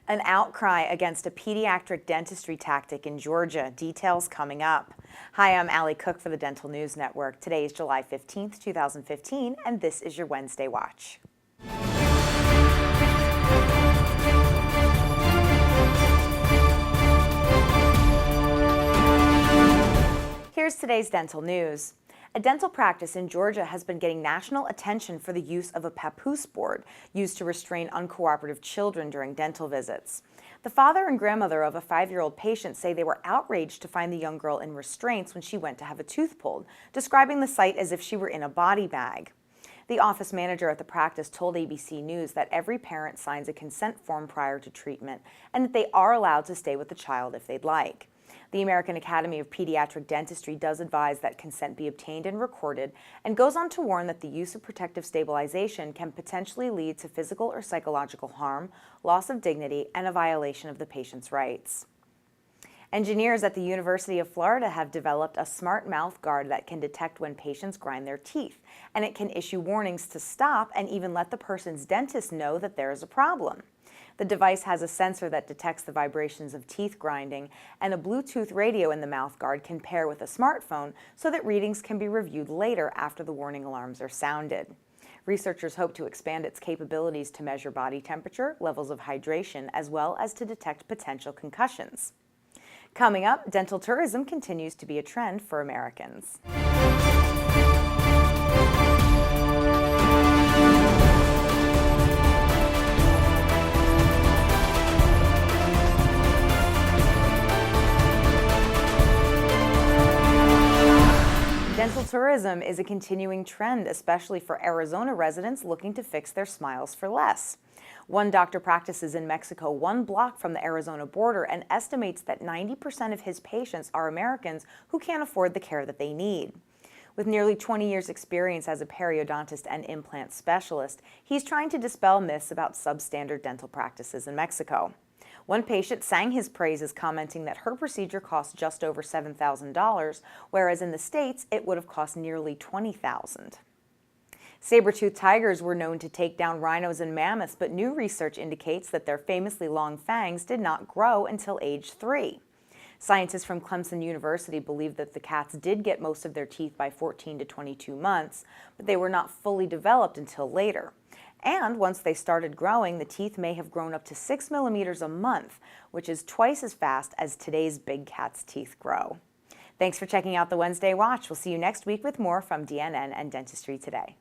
An outcry against a pediatric dentistry tactic in Georgia. Details coming up. Hi, I'm Allie Cook for the Dental News Network. Today is July 15th, 2015, and this is your Wednesday Watch. Here's today's dental news. A dental practice in Georgia has been getting national attention for the use of a papoose board used to restrain uncooperative children during dental visits. The father and grandmother of a 5-year-old patient say they were outraged to find the young girl in restraints when she went to have a tooth pulled, describing the sight as if she were in a body bag. The office manager at the practice told ABC News that every parent signs a consent form prior to treatment and that they are allowed to stay with the child if they'd like. The American Academy of Pediatric Dentistry does advise that consent be obtained and recorded, and goes on to warn that the use of protective stabilization can potentially lead to physical or psychological harm, loss of dignity, and a violation of the patient's rights. Engineers at the University of Florida have developed a smart mouth guard that can detect when patients grind their teeth, and it can issue warnings to stop and even let the person's dentist know that there is a problem. The device has a sensor that detects the vibrations of teeth grinding, and a Bluetooth radio in the mouth guard can pair with a smartphone so that readings can be reviewed later after the warning alarms are sounded. Researchers hope to expand its capabilities to measure body temperature, levels of hydration, as well as to detect potential concussions. Coming up, dental tourism continues to be a trend for Americans. Dental tourism is a continuing trend, especially for Arizona residents looking to fix their smiles for less. One doctor practices in Mexico 1 block from the Arizona border and estimates that 90% of his patients are Americans who can't afford the care that they need. With nearly 20 years' experience as a periodontist and implant specialist, he's trying to dispel myths about substandard dental practices in Mexico. One patient sang his praises, commenting that her procedure cost just over $7,000, whereas in the States it would have cost nearly $20,000. Sabre-tooth tigers were known to take down rhinos and mammoths, but new research indicates that their famously long fangs did not grow until age 3. Scientists from Clemson University believe that the cats did get most of their teeth by 14 to 22 months, but they were not fully developed until later. And once they started growing, the teeth may have grown up to 6 millimeters a month, which is twice as fast as today's big cat's teeth grow. Thanks for checking out the Wednesday Watch. We'll see you next week with more from DNN and Dentistry Today.